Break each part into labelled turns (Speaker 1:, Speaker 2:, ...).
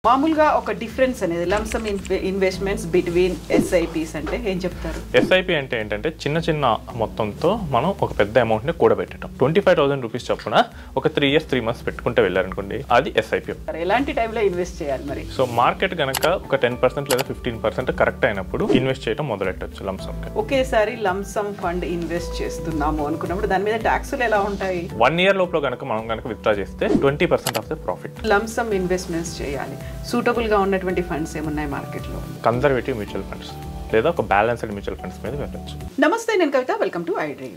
Speaker 1: మామూలుగా ఒక డిఫరెన్స్ అనేది లంసమ్ ఇన్వెస్ట్మెంట్స్ బిట్వీన్ ఎస్ఐపిస్ అంటే ఏం చెప్తారు?
Speaker 2: ఎస్ఐపి అంటే ఏంటంటే చిన్న చిన్న మొత్తంతో మనం ఒక పెద్ద అమౌంట్ని కూడబెట్టడం. 25,000 రూపీస్ చొప్పున ఒక 3 years 3 months పెట్టుకుంటే వెళ్ళారనుకోండి, అది ఎస్ఐపి.
Speaker 1: ఎలాంటి టైంలో ఇన్వెస్ట్ చేయాలి మరి?
Speaker 2: సో మార్కెట్ కనుక ఒక 10% లేదా 15% కరెక్ట్ అయినప్పుడు ఇన్వెస్ట్ చేయడం మొదలెట్టచ్చు లంసమ్.
Speaker 1: ఒకేసారి లంసమ్ ఫండ్ ఇన్వెస్ట్ చేస్తున్నాము అనుకున్నప్పుడు దాని మీద ట్యాక్సులు ఎలా ఉంటాయి?
Speaker 2: 1 year లోపల కనుక మనం కనుక విత్డ్రా చేస్తే 20% of the profit.
Speaker 1: Lump sum investments చేయాలి, సూటబుల్ గా ఉన్నటువంటి ఫండ్స్ ఏమున్నాయి మార్కెట్లో?
Speaker 2: కన్జర్వేటివ్ మ్యూచువల్ ఫండ్స్ లేదా ఒక బ్యాలెన్స్డ్ మ్యూచువల్ ఫండ్స్ మీద వెళ్ళొచ్చు.
Speaker 1: నమస్తే, నేను Kavitha. Welcome to iDream.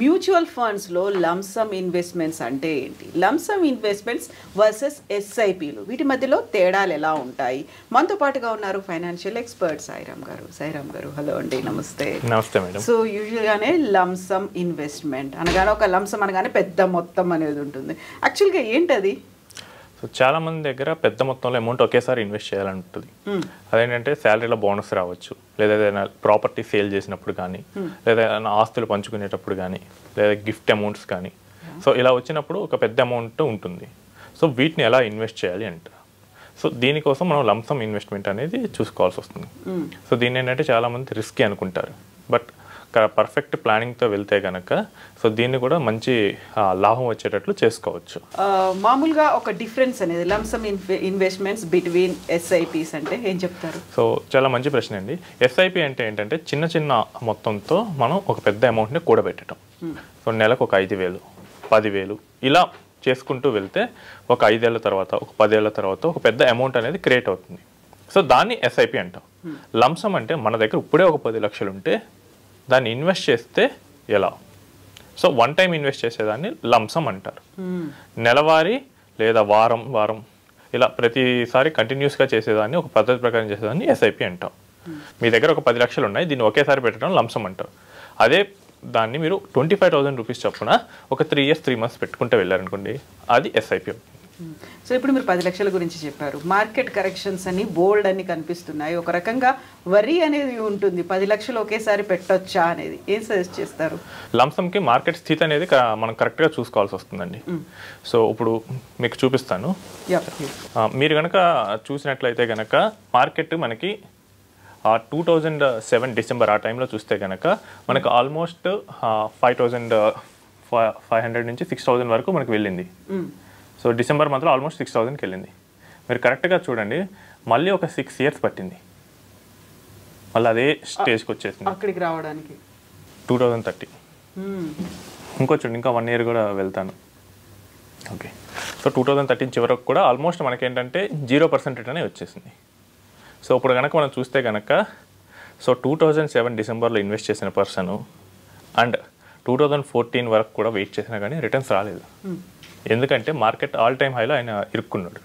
Speaker 1: Mutual funds లో లంసమ్ ఇన్వెస్ట్మెంట్స్ అంటే ఏంటి, లంసమ్ ఇన్వెస్ట్మెంట్స్ వర్సెస్ ఎస్ఐపిలు, వీటి మధ్యలో తేడాలు ఎలా ఉంటాయి? మనతో పాటుగా ఉన్నారు ఫైనాన్షియల్ ఎక్స్పర్ట్ సాయిరామ్ గారు. హలో అండి, నమస్తే.
Speaker 2: నమస్తే మేడం.
Speaker 1: సో యూజువల్ గానే లంసమ్ ఇన్వెస్ట్మెంట్ అనగానే, ఒక లంసమ్ అనగానే పెద్ద మొత్తం అనేది ఉంటుంది. యాక్చువల్గా ఏంటది?
Speaker 2: సో చాలా మంది దగ్గర పెద్ద మొత్తంలో అమౌంట్ ఒకేసారి ఇన్వెస్ట్ చేయాలని ఉంటుంది. అదేంటంటే శాలరీలో బోనస్ రావచ్చు, లేదా ఏదైనా ప్రాపర్టీ సేల్ చేసినప్పుడు కానీ, లేదా ఏదైనా ఆస్తులు పంచుకునేటప్పుడు కానీ, లేదా గిఫ్ట్ అమౌంట్స్ కానీ. సో ఇలా వచ్చినప్పుడు ఒక పెద్ద అమౌంట్ ఉంటుంది. సో వీటిని ఎలా ఇన్వెస్ట్ చేయాలి అంటారు. సో దీనికోసం మనం లంసమ్ ఇన్వెస్ట్మెంట్ అనేది చూసుకోవాల్సి వస్తుంది. సో దీన్ని ఏంటంటే చాలామంది రిస్కీ అనుకుంటారు, బట్ పర్ఫెక్ట్ ప్లానింగ్తో వెళ్తే కనుక సో దీన్ని కూడా మంచి లాభం వచ్చేటట్లు చేసుకోవచ్చు.
Speaker 1: మామూలుగా ఒక డిఫరెన్స్ అనేది లంసమ్ ఇన్వెస్ట్మెంట్స్ బిట్వీన్ ఎస్ఐపిస్ అంటే ఏం చెప్తారు?
Speaker 2: సో చాలా మంచి ప్రశ్న అండి. ఎస్ఐపి అంటే ఏంటంటే చిన్న చిన్న మొత్తంతో మనం ఒక పెద్ద అమౌంట్ని కూడబెట్టడం. సో నెలకు ఒక 5,000, 10,000 ఇలా చేసుకుంటూ వెళ్తే ఒక 5 ఏళ్ల తర్వాత, ఒక 10 ఏళ్ల తర్వాత ఒక పెద్ద అమౌంట్ అనేది క్రియేట్ అవుతుంది. సో దాన్ని ఎస్ఐపి అంటాం. లంసమ్ అంటే మన దగ్గర ఇప్పుడే ఒక 10 లక్షలు ఉంటే దాన్ని ఇన్వెస్ట్ చేస్తే ఎలా. సో వన్ టైం ఇన్వెస్ట్ చేసేదాన్ని లంసమ్ అంటారు. నెలవారీ లేదా వారం ఇలా ప్రతిసారి కంటిన్యూస్గా చేసేదాన్ని, ఒక పద్ధతి ప్రకారం చేసేదాన్ని ఎస్ఐపి అంటాం. మీ దగ్గర ఒక 10 లక్షలు ఉన్నాయి, దీన్ని ఒకేసారి పెట్టడం లంసమ్ అంటారు. అదే దాన్ని మీరు 25,000 రూపీస్ చొప్పున ఒక 3 years 3 months పెట్టుకుంటే వెళ్ళారనుకోండి, అది ఎస్ఐపి.
Speaker 1: సో ఇప్పుడు మీరు 10 లక్షల గురించి చెప్పారు. మార్కెట్ కరెక్షన్స్ అని బోల్డ్ అని కనిపిస్తున్నాయి. ఒక రకంగా వరి అనేది ఉంటుంది, 10 లక్షలు ఒకేసారి పెట్టొచ్చా అనేది ఏం సజెస్ట్ చేస్తారు?
Speaker 2: లంసమ్కి మార్కెట్ స్థితి అనేది మనం కరెక్ట్గా చూసుకోవాల్సి వస్తుందండి. సో ఇప్పుడు మీకు చూపిస్తాను. మీరు కనుక చూసినట్లయితే కనుక మార్కెట్ మనకి 2007 డిసెంబర్ ఆ టైంలో చూస్తే కనుక మనకు ఆల్మోస్ట్ 5,500 నుంచి 6,000 వరకు మనకు వెళ్ళింది. సో డిసెంబర్ మంత్లో ఆల్మోస్ట్ 6,000కి వెళ్ళింది. మీరు కరెక్ట్గా చూడండి, మళ్ళీ ఒక 6 years పట్టింది, మళ్ళీ అదే స్టేజ్కి వచ్చేసింది
Speaker 1: అక్కడికి రావడానికి.
Speaker 2: 2030 ఇంకొచ్చుండి, ఇంకా 1 year కూడా వెళ్తాను. ఓకే, సో 2013 చివరకు కూడా ఆల్మోస్ట్ మనకేంటంటే 0% రిటర్న్ వచ్చేసింది. సో ఇప్పుడు కనుక మనం చూస్తే కనుక సో 2007 డిసెంబర్లో ఇన్వెస్ట్ చేసిన పర్సను అండ్ 2014 వరకు కూడా వెయిట్ చేసినా కానీ రిటర్న్స్ రాలేదు. ఎందుకంటే మార్కెట్ ఆల్ టైమ్ హైలో ఆయన ఇరుక్కున్నాడు.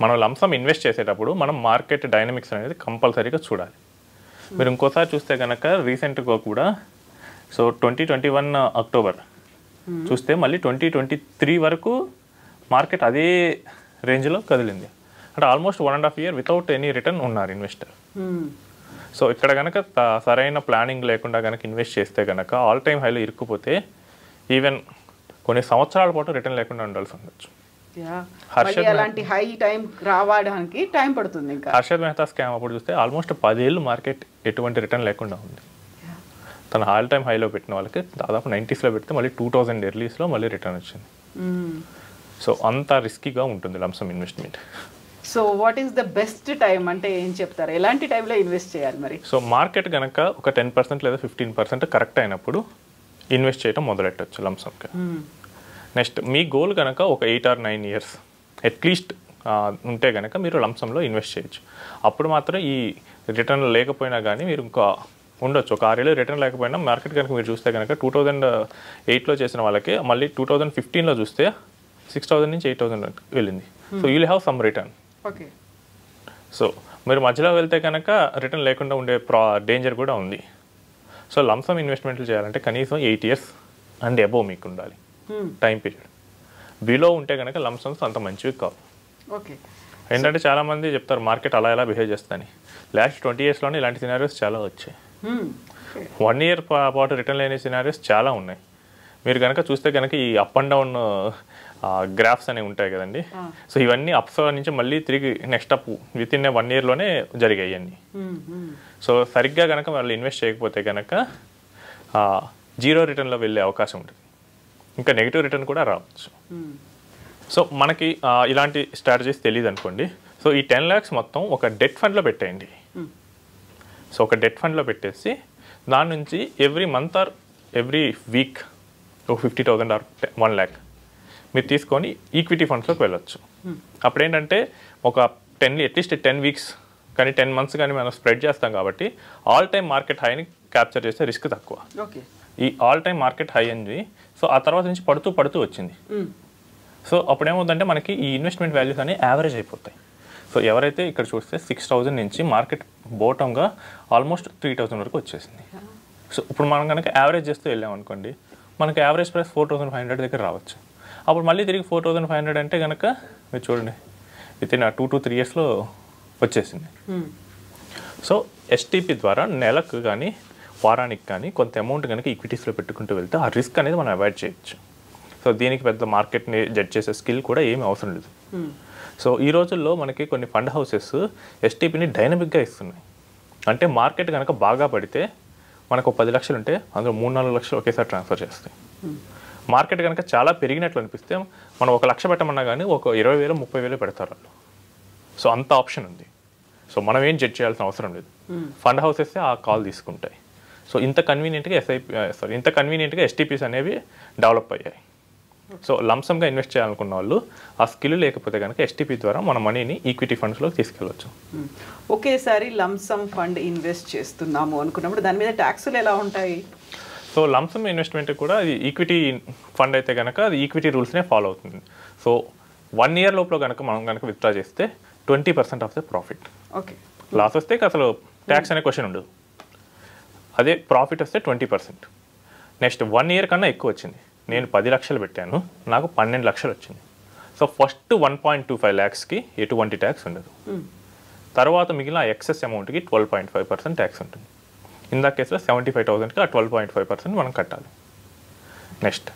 Speaker 2: మనం లంసమ్ ఇన్వెస్ట్ చేసేటప్పుడు మనం మార్కెట్ డైనమిక్స్ అనేది కంపల్సరీగా చూడాలి. మీరు ఇంకోసారి చూస్తే కనుక రీసెంట్గా కూడా సో 2021 అక్టోబర్ చూస్తే మళ్ళీ 2023 వరకు మార్కెట్ అదే రేంజ్లో కదిలింది. అంటే almost 1.5 year without any return ఉన్నారు ఇన్వెస్టర్. సో ఇక్కడ కనుక సరైన ప్లానింగ్ లేకుండా కనుక ఇన్వెస్ట్ చేస్తే కనుక ఆల్ టైమ్ హైలో ఇరుక్కుపోతే ఈవెన్ కొన్ని సంవత్సరాల పాటు రిటర్న్ లేకుండా ఉండాల్సి ఉండొచ్చు. హర్షద్ మెహతా స్కామ్ అప్పుడు చూస్తే ఆల్మోస్ట్ 10 ఏళ్ళు మార్కెట్ ఎటువంటి రిటర్న్ లేకుండా ఉంది. తన ఆల్ టైమ్ హైలో పెట్టిన వాళ్ళకి దాదాపు 90sలో పెడితే మళ్ళీ 2000 ఎర్లీస్లో మళ్ళీ రిటర్న్ వచ్చింది. సో అంత రిస్కీగా ఉంటుంది lump sum investment.
Speaker 1: So what is the best time అంటే ఏం చెప్తారు? ఎలాంటి టైంలో ఇన్వెస్ట్ చేయాలి మరి?
Speaker 2: సో మార్కెట్ కనుక ఒక 10% లేదా 15% కరెక్ట్ అయినప్పుడు ఇన్వెస్ట్ చేయడం మొదలెట్టచ్చు లంసమ్గా. నెక్స్ట్ మీ గోల్ కనుక ఒక 8 or 9 years అట్లీస్ట్ ఉంటే కనుక మీరు లంసంలో ఇన్వెస్ట్ చేయొచ్చు. అప్పుడు మాత్రం ఈ రిటర్న్ లేకపోయినా కానీ మీరు ఇంకా ఉండొచ్చు. ఒక 6 ఏళ్ళు రిటర్న్ లేకపోయినా మార్కెట్ కనుక మీరు చూస్తే కనుక 2008లో చేసిన వాళ్ళకి మళ్ళీ 2015లో చూస్తే 6,000 నుంచి 8,000 వెళ్ళింది. So you will have some return.
Speaker 1: Okay,
Speaker 2: so మీరు మధ్యలో వెళ్తే కనుక రిటర్న్ లేకుండా ఉండే డేంజర్ కూడా ఉంది. సో లంసమ్ ఇన్వెస్ట్మెంట్లు చేయాలంటే కనీసం 8 years అండ్ అబోవ్ మీకు ఉండాలి టైం పీరియడ్. బిలో ఉంటే కనుక లంసమ్స్ అంత మంచివి కావు.
Speaker 1: ఓకే,
Speaker 2: ఏంటంటే చాలామంది చెప్తారు మార్కెట్ అలా ఎలా బిహేవ్ చేస్తుందని. లాస్ట్ 20 yearsలోనే ఇలాంటి సినారియోస్ చాలా వచ్చాయి. 1 year పాటు రిటర్న్ లేని సినారియోస్ చాలా ఉన్నాయి. మీరు కనుక చూస్తే కనుక ఈ అప్ అండ్ డౌన్ గ్రాఫ్స్ అనేవి ఉంటాయి కదండి. సో ఇవన్నీ అప్స్ నుంచి మళ్ళీ తిరిగి నెక్స్ట్ అప్ విత్ ఇన్ 1 ఇయర్లోనే జరిగాయి అన్నీ. సో సరిగ్గా కనుక వాళ్ళు ఇన్వెస్ట్ చేయకపోతే కనుక జీరో రిటర్న్లో వెళ్ళే అవకాశం ఉంటుంది, ఇంకా నెగిటివ్ రిటర్న్ కూడా రావచ్చు. సో మనకి ఇలాంటి స్ట్రాటజీస్ తెలియదు అనుకోండి. సో ఈ 10 lakhs మొత్తం ఒక డెట్ ఫండ్లో పెట్టేయండి. సో ఒక డెట్ ఫండ్లో పెట్టేసి దాని నుంచి every month or every week ఒక 50,000 ఆర్ 1 lakh మీరు తీసుకొని ఈక్విటీ ఫండ్స్లోకి వెళ్ళొచ్చు. అప్పుడు ఏంటంటే ఒక అట్లీస్ట్ 10 weeks కానీ 10 months కానీ మనం స్ప్రెడ్ చేస్తాం కాబట్టి ఆల్ టైమ్ మార్కెట్ హైని క్యాప్చర్ చేస్తే రిస్క్ తక్కువ. ఈ ఆల్ టైమ్ మార్కెట్ హై అనేది సో ఆ తర్వాత నుంచి పడుతూ వచ్చింది. సో అప్పుడు ఏమవుతుందంటే మనకి ఈ ఇన్వెస్ట్మెంట్ వాల్యూస్ అనేవి యావరేజ్ అయిపోతాయి. సో ఎవరైతే ఇక్కడ చూస్తే 6,000 నుంచి మార్కెట్ బోటంగా ఆల్మోస్ట్ 3,000 వరకు వచ్చేసింది. సో ఇప్పుడు మనం కనుక యావరేజ్ చేస్తూ వెళ్ళామనుకోండి మనకి యావరేజ్ ప్రైస్ 4,500 దగ్గర రావచ్చు. అప్పుడు మళ్ళీ తిరిగి 4,500 అంటే కనుక మీరు చూడండి విత్ ఇన్ 2 to 3 yearsలో వచ్చేసింది. సో ఎస్టీపీ ద్వారా నెలకు కానీ వారానికి కానీ కొంత అమౌంట్ కనుక ఈక్విటీస్లో పెట్టుకుంటూ వెళ్తే ఆ రిస్క్ అనేది మనం అవాయిడ్ చేయొచ్చు. సో దీనికి పెద్ద మార్కెట్ని జడ్జ్ చేసే స్కిల్ కూడా ఏమీ అవసరం లేదు. సో ఈ రోజుల్లో మనకి కొన్ని ఫండ్ హౌసెస్ ఎస్టీపీని డైనమిక్గా ఇస్తున్నాయి. అంటే మార్కెట్ కనుక బాగా పడితే మనకు 10 లక్షలు ఉంటే అందులో 3-4 లక్షలు ఒకేసారి ట్రాన్స్ఫర్ చేస్తాయి. మార్కెట్ కనుక చాలా పెరిగినట్లు అనిపిస్తే మనం 1 లక్ష పెట్టమన్నా కానీ ఒక 20,000 30,000 పెడతారు వాళ్ళు. సో అంత ఆప్షన్ ఉంది. సో మనం ఏం జడ్జ్ చేయాల్సిన అవసరం లేదు, ఫండ్ హౌసెస్ ఆ కాల్ తీసుకుంటాయి. సో ఇంత కన్వీనియంట్గా ఎస్టీపీస్ అనేవి డెవలప్ అయ్యాయి. సో లంసమ్గా ఇన్వెస్ట్ చేయాలనుకున్న వాళ్ళు ఆ స్కిల్ లేకపోతే కనుక ఎస్టీపీ ద్వారా మన మనీని ఈక్విటీ ఫండ్స్లోకి తీసుకెళ్ళవచ్చు.
Speaker 1: ఒకేసారి లంసమ్ ఫండ్ ఇన్వెస్ట్ చేస్తున్నాము అనుకున్నప్పుడు దాని మీద ట్యాక్సులు ఎలా ఉంటాయి?
Speaker 2: సో లంసమ్ ఇన్వెస్ట్మెంట్ కూడా అది ఈక్విటీ ఫండ్ అయితే కనుక అది ఈక్విటీ రూల్స్నే ఫాలో అవుతుంది. సో 1 year లోపల కనుక మనం కనుక విత్డ్రా చేస్తే 20% of the profit.
Speaker 1: Okay,
Speaker 2: loss వస్తే అసలు ట్యాక్స్ అనే క్వశ్చన్ ఉండదు. అదే ప్రాఫిట్ వస్తే 20%. నెక్స్ట్ 1 year కన్నా ఎక్కువ వచ్చింది, నేను 10 లక్షలు పెట్టాను, నాకు 12 లక్షలు వచ్చింది. సో ఫస్ట్ 1.25 lakhsకి ఎటువంటి ట్యాక్స్ ఉండదు. తర్వాత మిగిలిన ఎక్సెస్ అమౌంట్కి 12.5% ట్యాక్స్ ఉంటుంది. ఇందా కేసులో 75,000కి ఆ 12.5% మనం కట్టాలి. నెక్స్ట్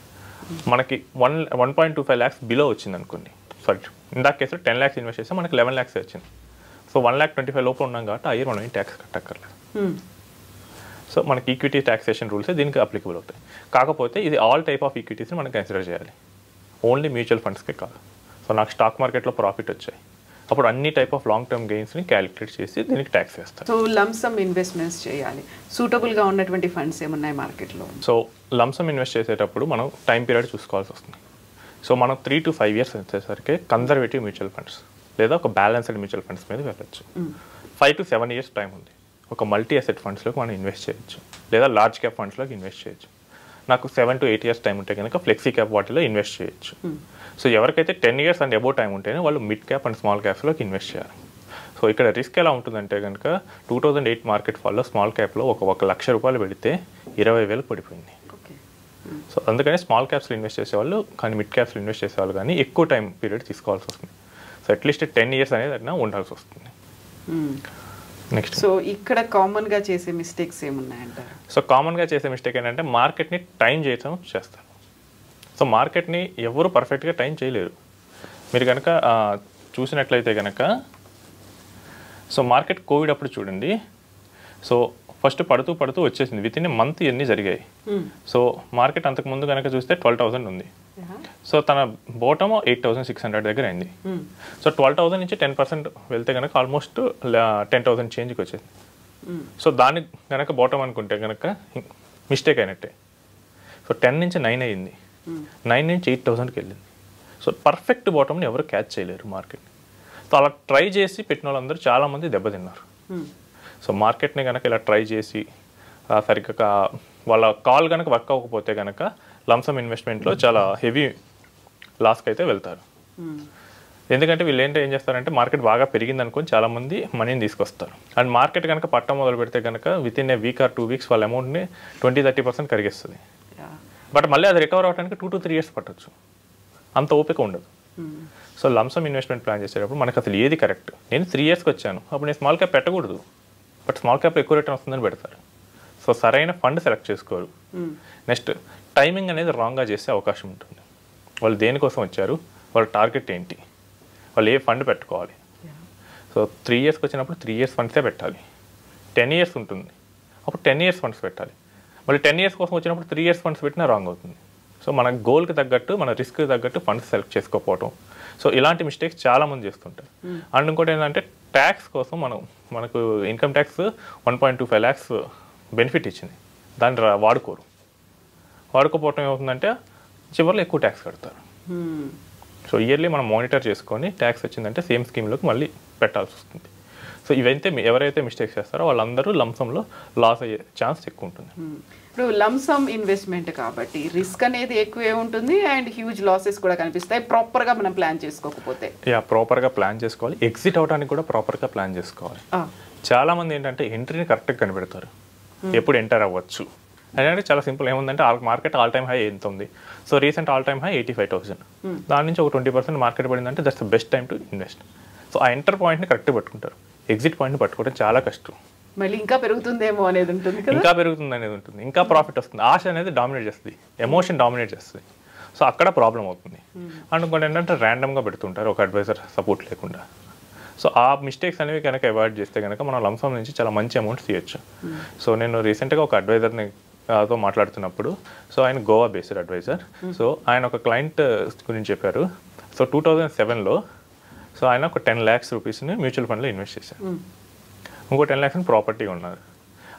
Speaker 2: మనకి 1.25 lakhs బిలో వచ్చింది అనుకోండి, సారీ ఇందా కేసులో 10 lakhs ఇన్వెస్ట్ చేస్తే మనకి 11 lakhs వచ్చింది. సో 1,25,000 లోపల ఉన్నాం కాబట్టి ఆ ఇయర్ మనం ఏం ట్యాక్స్ కట్టక్కర్లేదు. సో మనకి ఈక్విటీ ట్యాక్సేషన్ రూల్స్ దీనికి అప్లికబుల్ అవుతాయి. కాకపోతే ఇది ఆల్ టైప్ ఆఫ్ ఈక్విటీస్ని మనం కన్సిడర్ చేయాలి, ఓన్లీ మ్యూచువల్ ఫండ్స్కే కాదు. సో నాకు స్టాక్ మార్కెట్లో ప్రాఫిట్ వచ్చాయి, అప్పుడు అన్ని టైప్ ఆఫ్ లాంగ్ టర్మ్ గెయిన్స్ని క్యాలిక్యులేట్ చేసి దీనికి ట్యాక్స్ వేస్తారు.
Speaker 1: సో లంసమ్ ఇన్వెస్ట్మెంట్స్ చేయాలి, సూటబుల్గా ఉన్నటువంటి ఫండ్స్ ఏమున్నాయి మార్కెట్లో?
Speaker 2: సో లంసమ్ ఇన్వెస్ట్ చేసేటప్పుడు మనం టైం పీరియడ్ చూసుకోవాల్సి వస్తుంది. సో మనం 3 to 5 years వచ్చేసరికి కన్జర్వేటివ్ మ్యూచువల్ ఫండ్స్ లేదా ఒక బ్యాలెన్స్డ్ మ్యూచువల్ ఫండ్స్ మీద వెళ్ళచ్చు. 5 to 7 years టైం ఉంది, ఒక మల్టీ అసెట్ ఫండ్స్లోకి మనం ఇన్వెస్ట్ చేయొచ్చు లేదా లార్జ్ క్యాప్ ఫండ్స్లోకి ఇన్వెస్ట్ చేయొచ్చు. నాకు 7 to 8 years టైం ఉంటే కనుక ఫ్లెక్సీ క్యాప్ వాటిలో ఇన్వెస్ట్ చేయొచ్చు. సో ఎవరికైతే 10 years అండ్ అబోవ్ టైం ఉంటేనే వాళ్ళు మిడ్ క్యాప్ అండ్ స్మాల్ క్యాప్స్లోకి ఇన్వెస్ట్ చేయాలి. సో ఇక్కడ రిస్క్ ఎలా ఉంటుందంటే కనుక 2008 మార్కెట్ ఫాల్లో స్మాల్ క్యాప్లో ఒక 1 లక్ష రూపాయలు పెడితే 20,000 పడిపోయింది. సో అందుకని స్మాల్ క్యాప్స్లో ఇన్వెస్ట్ చేసేవాళ్ళు కానీ మిడ్ క్యాప్స్లో ఇన్వెస్ట్ చేసేవాళ్ళు కానీ ఎక్కువ టైం పీరియడ్ తీసుకోవాల్సి వస్తుంది. సో అట్లీస్ట్ 10 years అనేది అట్లా ఉండాల్సి వస్తుంది. నెక్స్ట్
Speaker 1: సో ఇక్కడ కామన్గా చేసే మిస్టేక్స్ ఏమున్నాయంటారు?
Speaker 2: సో కామన్గా చేసే మిస్టేక్ ఏంటంటే మార్కెట్ని టైం చేయడం చేస్తారు. సో మార్కెట్ని ఎవరు పర్ఫెక్ట్గా టైం చేయలేరు. మీరు కనుక చూసినట్లయితే కనుక సో మార్కెట్ కోవిడ్ అప్పుడు చూడండి, సో ఫస్ట్ పడుతూ వచ్చేసింది, విత్ ఇన్ ఏ మంత్ ఇవన్నీ జరిగాయి. సో మార్కెట్ అంతకుముందు కనుక చూస్తే 12,000 ఉంది. సో తన బోటమ్ 8,600 దగ్గర అయింది. సో 12,000 నుంచి 10% వెళ్తే కనుక ఆల్మోస్ట్ 10,000 చేంజ్కి వచ్చేది. సో దాన్ని కనుక బాటమ్ అనుకుంటే కనుక మిస్టేక్ అయినట్టే. సో 10 నుంచి 9 అయ్యింది, 9 నుంచి 8,000కి వెళ్ళింది. సో పర్ఫెక్ట్ బాటమ్ని ఎవరు క్యాచ్ చేయలేరు మార్కెట్. సో అలా ట్రై చేసి పెట్టిన వాళ్ళందరూ చాలామంది దెబ్బతిన్నారు. సో మార్కెట్ని కనుక ఇలా ట్రై చేసి సరిగ్గా వాళ్ళ కాల్ కనుక వర్క్ అవ్వకపోతే కనుక లంసమ్ ఇన్వెస్ట్మెంట్లో చాలా హెవీ లాస్కి అయితే వెళ్తారు. ఎందుకంటే వీళ్ళు ఏం చేస్తారంటే మార్కెట్ బాగా పెరిగింది అనుకొని చాలామంది మనీని తీసుకొస్తారు. అండ్ మార్కెట్ కనుక పట్టం మొదలు పెడితే కనుక with in a week or 2 weeks వాళ్ళ అమౌంట్ని 20-30% కరిగిస్తుంది. బట్ మళ్ళీ అది రికవర్ అవ్వడానికి 2 to 3 years పట్టవచ్చు, అంత ఓపిక ఉండదు. సో లంసమ్ ఇన్వెస్ట్మెంట్ ప్లాన్ చేసేటప్పుడు మనకు అసలు ఏది కరెక్ట్, నేను 3 yearsకి వచ్చాను అప్పుడు నేను స్మాల్ క్యాప్ పెట్టకూడదు, బట్ స్మాల్ క్యాప్లో ఎక్కువ రిటర్న్ వస్తుందని పెడతారు. సో సరైన ఫండ్ సెలెక్ట్ చేసుకోరు. నెక్స్ట్ టైమింగ్ అనేది రాంగ్గా చేసే అవకాశం ఉంటుంది. వాళ్ళు దేనికోసం వచ్చారు, వాళ్ళ టార్గెట్ ఏంటి, వాళ్ళు ఏ ఫండ్ పెట్టుకోవాలి. సో 3 ఇయర్స్కి వచ్చినప్పుడు 3 ఇయర్స్ ఫండ్సే పెట్టాలి. 10 ఇయర్స్ ఉంటుంది, అప్పుడు 10 ఇయర్స్ ఫండ్స్ పెట్టాలి. మళ్ళీ 10 ఇయర్స్ కోసం వచ్చినప్పుడు 3 ఇయర్స్ ఫండ్స్ పెట్టినా రాంగ్ అవుతుంది. సో మన గోల్కి తగ్గట్టు, మన రిస్క్కి తగ్గట్టు ఫండ్స్ సెలెక్ట్ చేసుకోకపోవడం. సో ఇలాంటి మిస్టేక్స్ చాలామంది చేస్తుంటారు. అండ్ ఇంకోటి ఏంటంటే ట్యాక్స్ కోసం మనకు ఇన్కమ్ ట్యాక్స్ 1.25 lakhs బెనిఫిట్ ఇచ్చింది, దాన్ని వాడుకోపోవటం ఏమవుతుందంటే చివరిలో ఎక్కువ ట్యాక్స్ కడతారు. సో ఇయర్లీ మనం మానిటర్ చేసుకొని ట్యాక్స్ వచ్చిందంటే సేమ్ స్కీమ్లోకి మళ్ళీ పెట్టాల్సి వస్తుంది. సో ఇవైతే ఎవరైతే మిస్టేక్స్ చేస్తారో వాళ్ళందరూ లంసంలో లాస్ అయ్యే ఛాన్స్ ఎక్కువ ఉంటుంది.
Speaker 1: ఇప్పుడు లంసమ్ ఇన్వెస్ట్మెంట్ కాబట్టి రిస్క్ అనేది ఎక్కువే ఉంటుంది అండ్ హ్యూజ్ లాసెస్ కూడా కనిపిస్తాయి ప్రాపర్గా మనం ప్లాన్ చేసుకోకపోతే.
Speaker 2: ప్రాపర్గా ప్లాన్ చేసుకోవాలి, ఎగ్జిట్ అవడానికి కూడా ప్రాపర్గా ప్లాన్ చేసుకోవాలి. చాలామంది ఏంటంటే ఎంట్రీని కరెక్ట్గా కనిపెడతారు, ఎప్పుడు ఎంటర్ అవ్వచ్చు అంటే చాలా సింపుల్. ఏముందంటే మార్కెట్ ఆల్ టైమ్ హై ఎంత ఉంది, so recent all time high 85,000, దాని నుంచి ఒక 20% మార్కెట్ పడిందంటే that's the best time to invest. So ఆ ఎంటర్ పాయింట్ని కరెక్ట్గా పట్టుకుంటారు, ఎగ్జిట్ పాయింట్ని పట్టుకోవడం చాలా కష్టం.
Speaker 1: మళ్ళీ ఇంకా పెరుగుతుందేమో అనేది ఉంటుంది,
Speaker 2: ఇంకా పెరుగుతుంది అనేది ఉంటుంది, ఇంకా ప్రాఫిట్ వస్తుంది. ఆశ అనేది డామినేట్ చేస్తుంది, ఎమోషన్ డామినేట్ చేస్తుంది. సో అక్కడ ప్రాబ్లం అవుతుంది. అండ్ ఇంకోటి ఏంటంటే ర్యాండమ్గా పెడుతుంటారు ఒక అడ్వైజర్ సపోర్ట్ లేకుండా. సో ఆ మిస్టేక్స్ అనేవి కనుక అవాయిడ్ చేస్తే కనుక మనం లంసమ్ నుంచి చాలా మంచి అమౌంట్ తీయచ్చు. సో నేను రీసెంట్గా ఒక అడ్వైజర్ని తో మాట్లాడుతున్నప్పుడు, సో ఆయన గోవా బేస్డ్ అడ్వైజర్. సో ఆయన ఒక క్లయింట్ గురించి చెప్పారు. సో 2007లో సో ఆయన ఒక 10 lakhs రూపీస్ని మ్యూచువల్ ఫండ్లో ఇన్వెస్ట్ చేశారు. ఇంకో 10 lakhs ప్రాపర్టీ ఉన్నారు.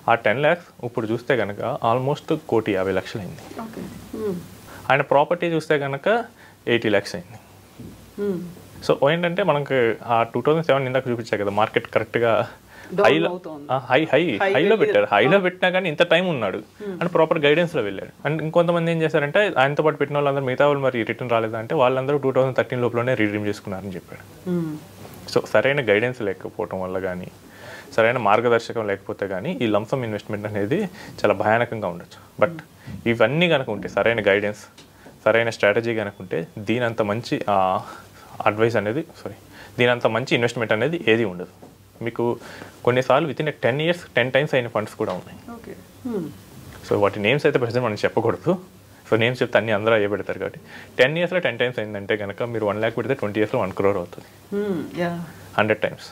Speaker 2: ఆ 10 lakhs ఇప్పుడు చూస్తే కనుక ఆల్మోస్ట్ 1,50,00,000 అయింది. ఆయన ప్రాపర్టీ చూస్తే కనుక 80 lakhs అయింది. సో ఏంటంటే మనకి ఆ 2007 ఇందాక చూపించా కదా, మార్కెట్ కరెక్ట్గా హైలో పెట్టారు. హైలో పెట్టినా కానీ ఇంత టైం ఉన్నాడు అంటే ప్రాపర్ గైడెన్స్లో వెళ్ళాడు. అండ్ ఇంకొంతమంది ఏం చేశారంటే ఆయనతో పాటు పెట్టిన వాళ్ళందరూ మిగతా వాళ్ళు మరి రిటర్న్ రాలేదంటే వాళ్ళందరూ 2013 లోపలనే రీడీమ్ చేసుకున్నారని చెప్పాడు. సో సరైన గైడెన్స్ లేకపోవడం వల్ల కానీ, సరైన మార్గదర్శకం లేకపోతే కానీ ఈ లంసమ్ ఇన్వెస్ట్మెంట్ అనేది చాలా భయానకంగా ఉండొచ్చు. బట్ ఇవన్నీ కనుక ఉంటే, సరైన గైడెన్స్, సరైన స్ట్రాటజీ కనుక ఉంటే దీనంత మంచి అడ్వైస్ అనేది దీనంత మంచి ఇన్వెస్ట్మెంట్ అనేది ఏది ఉండదు. మీకు కొన్నిసార్లు విత్ ఇన్ 10 years 10 times అయిన ఫండ్స్ కూడా ఉన్నాయి. సో వాటి నేమ్స్ అయితే ప్రజెంట్ మనం చెప్పకూడదు. సో నేమ్స్ చెప్తే అన్ని అందరూ అయ్యే పెడతారు కాబట్టి 10 yearsలో 10 times అయిందంటే కనుక మీరు 1 lakh పెడితే 20 yearsలో 1 crore అవుతుంది, 100 times.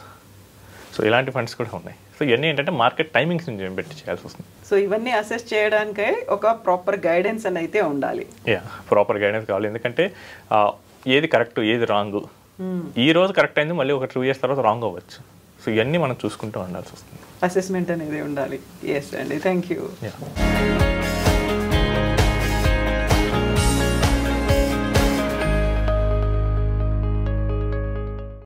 Speaker 2: సో ఇలాంటి ఫండ్స్ కూడా ఉన్నాయి. సో ఇవన్నీ ఏంటంటే మార్కెట్ టైమింగ్స్ నుంచి పెట్టి చేయాల్సి వస్తుంది.
Speaker 1: సో ఇవన్నీ అసెస్ చేయడానికి ఒక ప్రాపర్ గైడెన్స్ అని అయితే ఉండాలి.
Speaker 2: ప్రాపర్ గైడెన్స్ కావాలి. ఎందుకంటే ఏది కరెక్ట్, ఏది రాంగ్, ఈ రోజు కరెక్ట్ అయింది మళ్ళీ ఒక 2 years తర్వాత రాంగ్ అవ్వచ్చు. సో ఇవన్నీ మనం చూసుకుంటూ ఉండాల్సి వస్తుంది.
Speaker 1: అసెస్మెంట్ అనేది ఉండాలి. ఎస్ అండి, థ్యాంక్ యూ.